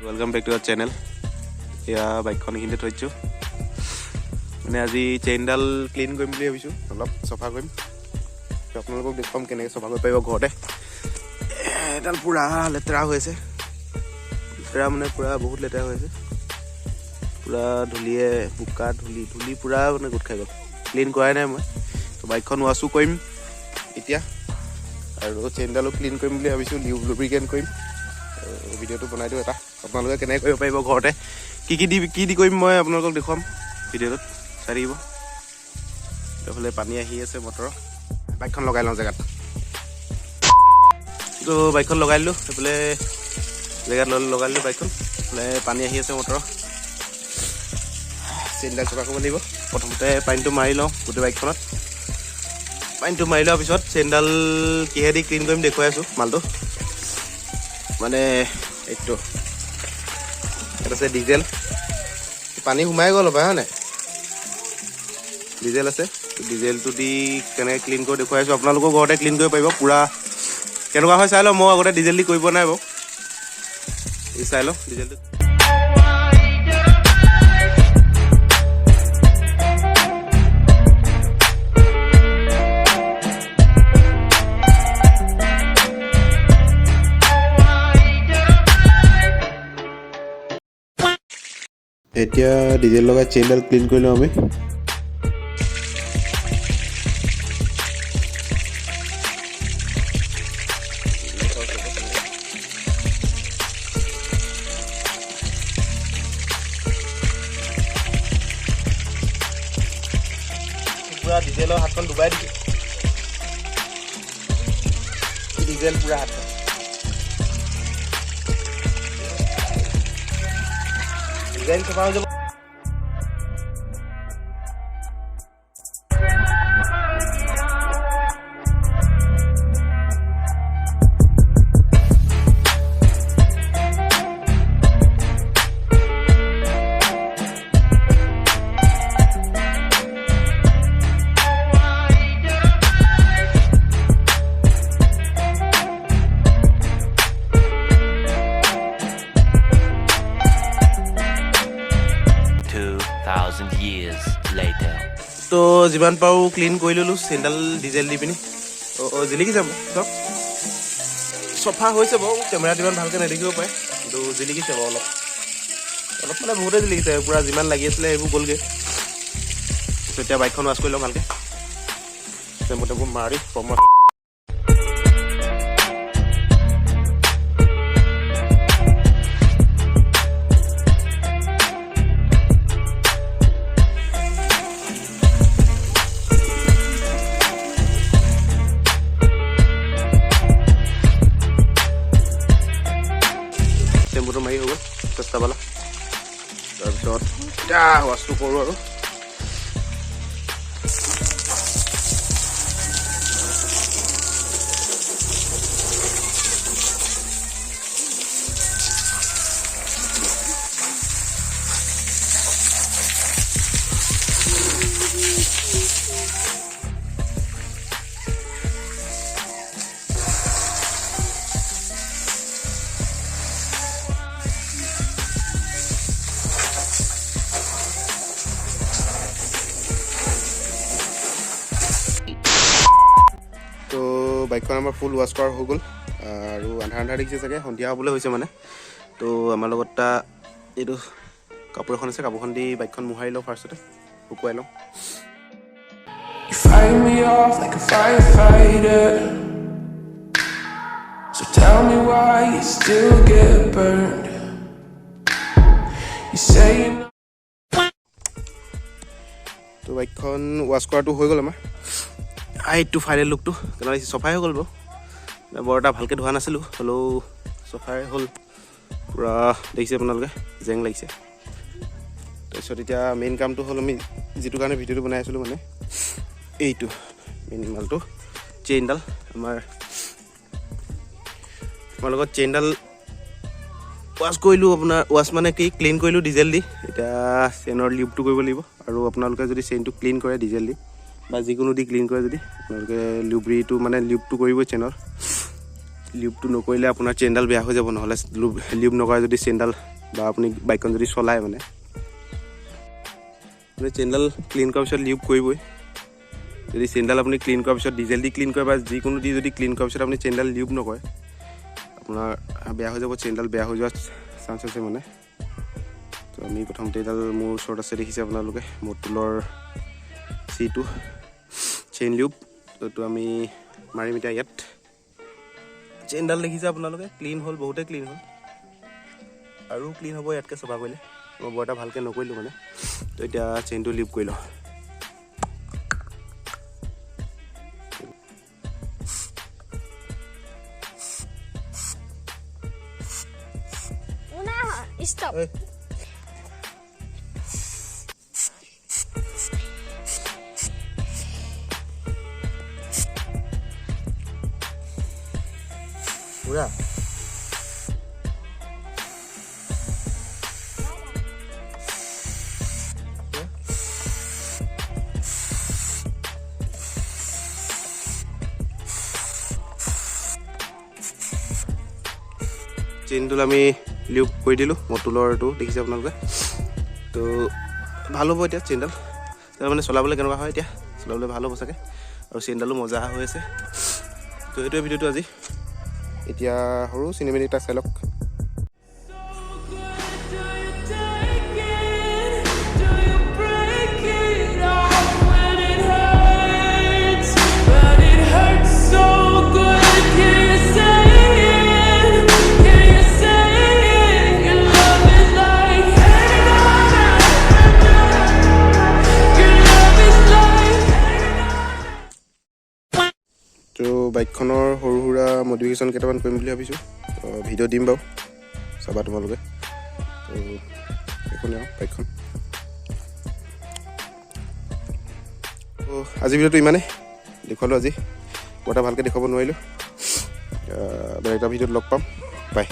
Welcome back to our channel. या बाइकखन এইখিনিতে থৈছোঁ মানে আজি চেইনডাল ক্লিন কৰিম বুলি ভাবিছোঁ, অলপ চফা কৰিম। আপোনালোকক দেখুৱাম কেনেকৈ চফা কৰিব পাৰিব ঘৰতে। এডাল পূৰা লেতেৰা হৈ আছে, লেতেৰা মানে পূৰা বহুত লেতেৰা হৈ আছে, পূৰা ধূলিয়ে বোকা ধূলি পূৰা মানে গোট খাই গ'ল। ক্লিন কৰাই নাই মই, তো বাইকখন ৱাছো কৰিম এতিয়া আৰু চেইনডালো ক্লিন কৰিম বুলি ভাবিছোঁ, লুব্ৰিকেণ্ট কৰিম। ভিডিঅ'টো বনাই দিওঁ এটা, আপোনালোকে কেনেকৈ কৰিব পাৰিব ঘৰতে, কি দি কৰিম মই আপোনালোকক দেখুৱাম ভিডিঅ'টোত, চাই থাকিব। এইফালে পানী আহি আছে মটৰৰ, বাইকখন লগাই লওঁ জেগাত। তো বাইকখন লগাই দিলোঁ, সেইফালে জেগাত লগাই দিলোঁ বাইকখন। এইফালে পানী আহি আছে মটৰৰ, চেইনডাল চফা কৰিব লাগিব। প্ৰথমতে পানীটো মাৰি লওঁ গোটেই বাইকখনত। পানীটো মাৰি লোৱাৰ পিছত চেইনডাল কিহেদি ক্লিন কৰিম দেখুৱাই আছোঁ মালটো। মানে এইটো আছে ডিজেল, পানী সোমাই গ'ল হ'বা হয় নাই, ডিজেল আছে। ডিজেলটো দি কেনেকৈ ক্লিন কৰি দেখুৱাই আছোঁ, আপোনালোকেও ঘৰতে ক্লিন কৰিব পাৰিব। পূৰা কেনেকুৱা হয় চাই লওঁ, মই আগতে ডিজেল দি কৰিব নাই বাৰু, এই চাই লওঁ ডিজেলটো। এতিয়া ডিজেল লগাই চেইনডাল ক্লিন কৰি লওঁ আমি। পুৰা ডিজেলৰ হাতখন ডুবাই দিছে, ডিজেল পুৰা হাতখন ডিজাইন চফা হৈ যাব। তো যিমান পাৰোঁ ক্লিন কৰি ল'লোঁ চেইনডাল ডিজেল দি পিনি। জিলিকি যাব চব, চফা হৈছে বাৰু, কেমেৰাত ইমান ভালকৈ নেদেখিব পাৰে, কিন্তু জিলিকিছে বাৰু অলপ মানে বহুতে জিলিকিছে, পূৰা যিমান লাগি আছিলে সেইবোৰ গ'লগৈ। এতিয়া বাইকখন ৱাছ কৰি লওঁ ভালকৈ, টেম্পু মাৰি কমত। টেম্পুটো মাৰি হৈ গ'ল চেষ্টা পালা। তাৰপিছত এতিয়া ৱাছটো কৰোঁ আৰু বাইকখন আমাৰ ফুল ৱাছ কৰা হৈ গ'ল। আৰু আন্ধাৰ দেখিছে চাগে, সন্ধিয়া হ'বলৈ হৈছে মানে। তো আমাৰ লগত এটা এইটো কাপোৰ এখন আছে, কাপোৰখন দি বাইকখন মোহাৰি লওঁ, ফাৰ্ষ্টতে শুকুৱাই লওঁ। তো বাইকখন ৱাছ কৰাটো হৈ গ'ল আমাৰ। এইটো ফাইনেল লুকটো কেনেকুৱা চফাই হৈ গ'ল বাৰু, বৰ এটা ভালকৈ ধোৱা নাছিলোঁ, হ'লেও চফাই হ'ল পূৰা, দেখিছে আপোনালোকে জেং লাগিছে। তাৰপিছত এতিয়া মেইন কামটো হ'ল আমি যিটো কাৰণে ভিডিঅ'টো বনাই আছিলোঁ, মানে এইটো মেইন মালটো চেইনডাল। আমাৰ লগত চেইনডাল ৱাছ কৰিলোঁ, আপোনাৰ ৱাছ মানে কি ক্লিন কৰিলোঁ ডিজেল দি। এতিয়া চেইনৰ লিউবটো কৰিব লাগিব, আৰু আপোনালোকে যদি চেইনটো ক্লিন কৰে ডিজেল দি বা যিকোনো দি ক্লিন কৰে যদি, আপোনালোকে লিউবটো কৰিবই চেইনৰ। লিউবটো নকৰিলে আপোনাৰ চেইনডাল বেয়া হৈ যাব, নহ'লে লিউব নকৰা যদি চেইনডাল বা আপুনি বাইকখন যদি চলায় মানে চেইনডাল ক্লিন কৰাৰ পিছত লিউব কৰিবই। যদি চেইনডাল আপুনি ক্লিন কৰাৰ পিছত ডিজেল দি ক্লিন কৰে বা যিকোনো দি যদি ক্লিন কৰাৰ পিছত আপুনি চেইনডাল লিউব নকৰে আপোনাৰ বেয়া হৈ যাব, চেইনডাল বেয়া হৈ যোৱাৰ চান্স আছে মানে। তো আমি প্ৰথমতে এইডাল মোৰ ওচৰত আছে দেখিছে আপোনালোকে মটুলৰ C2 চেইন লিউব। তো আমি মাৰিম এতিয়া ইয়াত। চেইনডাল দেখিছে আপোনালোকে ক্লিন হ'ল, বহুতে ক্লিন হ'ল, আৰু ক্লিন হ'ব ইয়াতকৈ চফা কৰিলে। মই বৰ এটা ভালকৈ নকৰিলোঁ মানে। তো এতিয়া চেইনটো লিউব কৰি লওঁ। Stop. Udah. চেইনডাল আমি লিউব কৰি দিলোঁ মটুলৰটো দেখিছে আপোনালোকে। তো ভাল হ'ব এতিয়া চেইনডাল মানে চলাবলৈ কেনেকুৱা হয়, এতিয়া চলাবলৈ ভাল হ'ব চাগে, আৰু চেইনডালো মজা হৈ আছে। তো এইটোৱে ভিডিঅ'টো আজি। এতিয়া সৰু চিনেমেটিক এটা চাই লওক। তো বাইকখনৰ সৰু সুৰা মডিফিকেশ্যন কেইটামান কৰিম বুলি ভাবিছোঁ। ভিডিঅ' দিম বাৰু, চাবা তোমালোকে। তো এইখনে আৰু বাইকখন। তো আজিৰ ভিডিঅ'টো ইমানেই দেখুৱালোঁ। আজি বৰ এটা ভালকৈ দেখুৱাব নোৱাৰিলোঁ। বেলেগ এটা ভিডিঅ'ত লগ পাম। বাই।